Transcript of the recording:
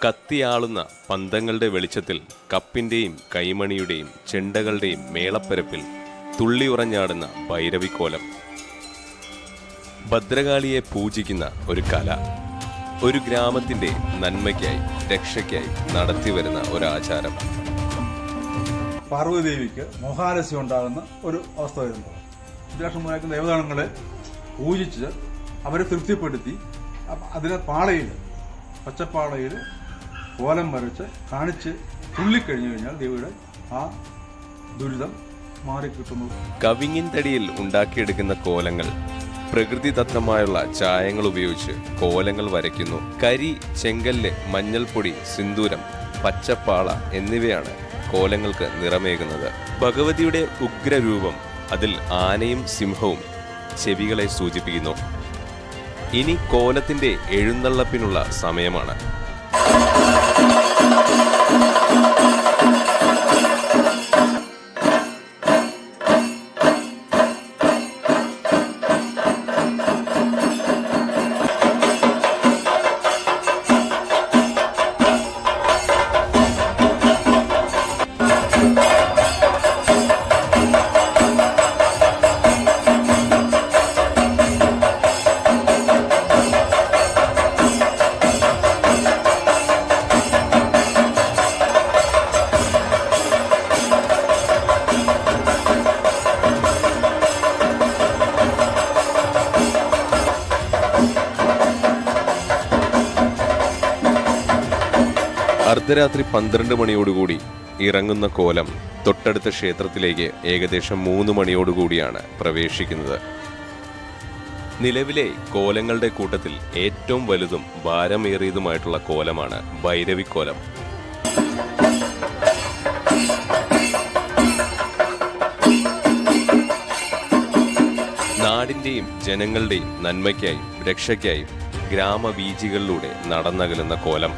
കത്തിയാളുന്ന പന്തങ്ങളുടെ വെളിച്ചത്തിൽ കപ്പിന്റെയും കൈമണിയുടെയും ചെണ്ടകളുടെയും മേളപ്പരപ്പിൽ തുള്ളിയുറഞ്ഞാടുന്ന ഭൈരവിക്കോലം. ഭദ്രകാളിയെ പൂജിക്കുന്ന ഒരു കല, ഒരു ഗ്രാമത്തിന്റെ നന്മയ്ക്കായി രക്ഷയ്ക്കായി നടത്തിവരുന്ന ഒരാചാരം. പാർവതീദേവിക്ക് മോഹാലസ്യം ഉണ്ടാകുന്ന ഒരു അവസ്ഥ വരുന്നത് വിദ്യാക്ഷമുണ്ടാക്കുന്ന ദേവതാണങ്ങളെ പൂജിച്ച് അവരെ തൃപ്തിപ്പെടുത്തി അതിനെ പാളയിൽ പച്ചപ്പാളയിൽ കോലം വരച്ച് കാണിച്ച് തുള്ളിക്കഴിഞ്ഞു കഴിഞ്ഞാൽ ദേവിയുടെ ആ ദുരിതം മാറിക്കിട്ടുന്നു. കവിങ്ങിൻ തടിയിൽ ഉണ്ടാക്കിയെടുക്കുന്ന കോലങ്ങൾ പ്രകൃതിദത്തമായുള്ള ചായങ്ങൾ ഉപയോഗിച്ച് കോലങ്ങൾ വരയ്ക്കുന്നു. കരി, ചെങ്കല്ല്, മഞ്ഞൾപ്പൊടി, സിന്ദൂരം, പച്ചപ്പാള എന്നിവയാണ് കോലങ്ങൾക്ക് നിറമേകുന്നത്. ഭഗവതിയുടെ ഉഗ്രരൂപം, അതിൽ ആനയും സിംഹവും ചെവികളെ സൂചിപ്പിക്കുന്നു. ഇനി കോലത്തിന്റെ എഴുന്നള്ളപ്പിനുള്ള സമയമാണ്. അർദ്ധരാത്രി 12 മണിയോടുകൂടി ഇറങ്ങുന്ന കോലം തൊട്ടടുത്ത ക്ഷേത്രത്തിലേക്ക് ഏകദേശം 3 മണിയോടുകൂടിയാണ് പ്രവേശിക്കുന്നത്. നിലവിലെ കോലങ്ങളുടെ കൂട്ടത്തിൽ ഏറ്റവും വലുതും ഭാരമേറിയതുമായിട്ടുള്ള കോലമാണ് ഭൈരവിക്കോലം. നാടിന്റെയും ജനങ്ങളുടെയും നന്മയ്ക്കായും രക്ഷയ്ക്കായും ഗ്രാമവീഥികളിലൂടെ നടന്നകലുന്ന കോലം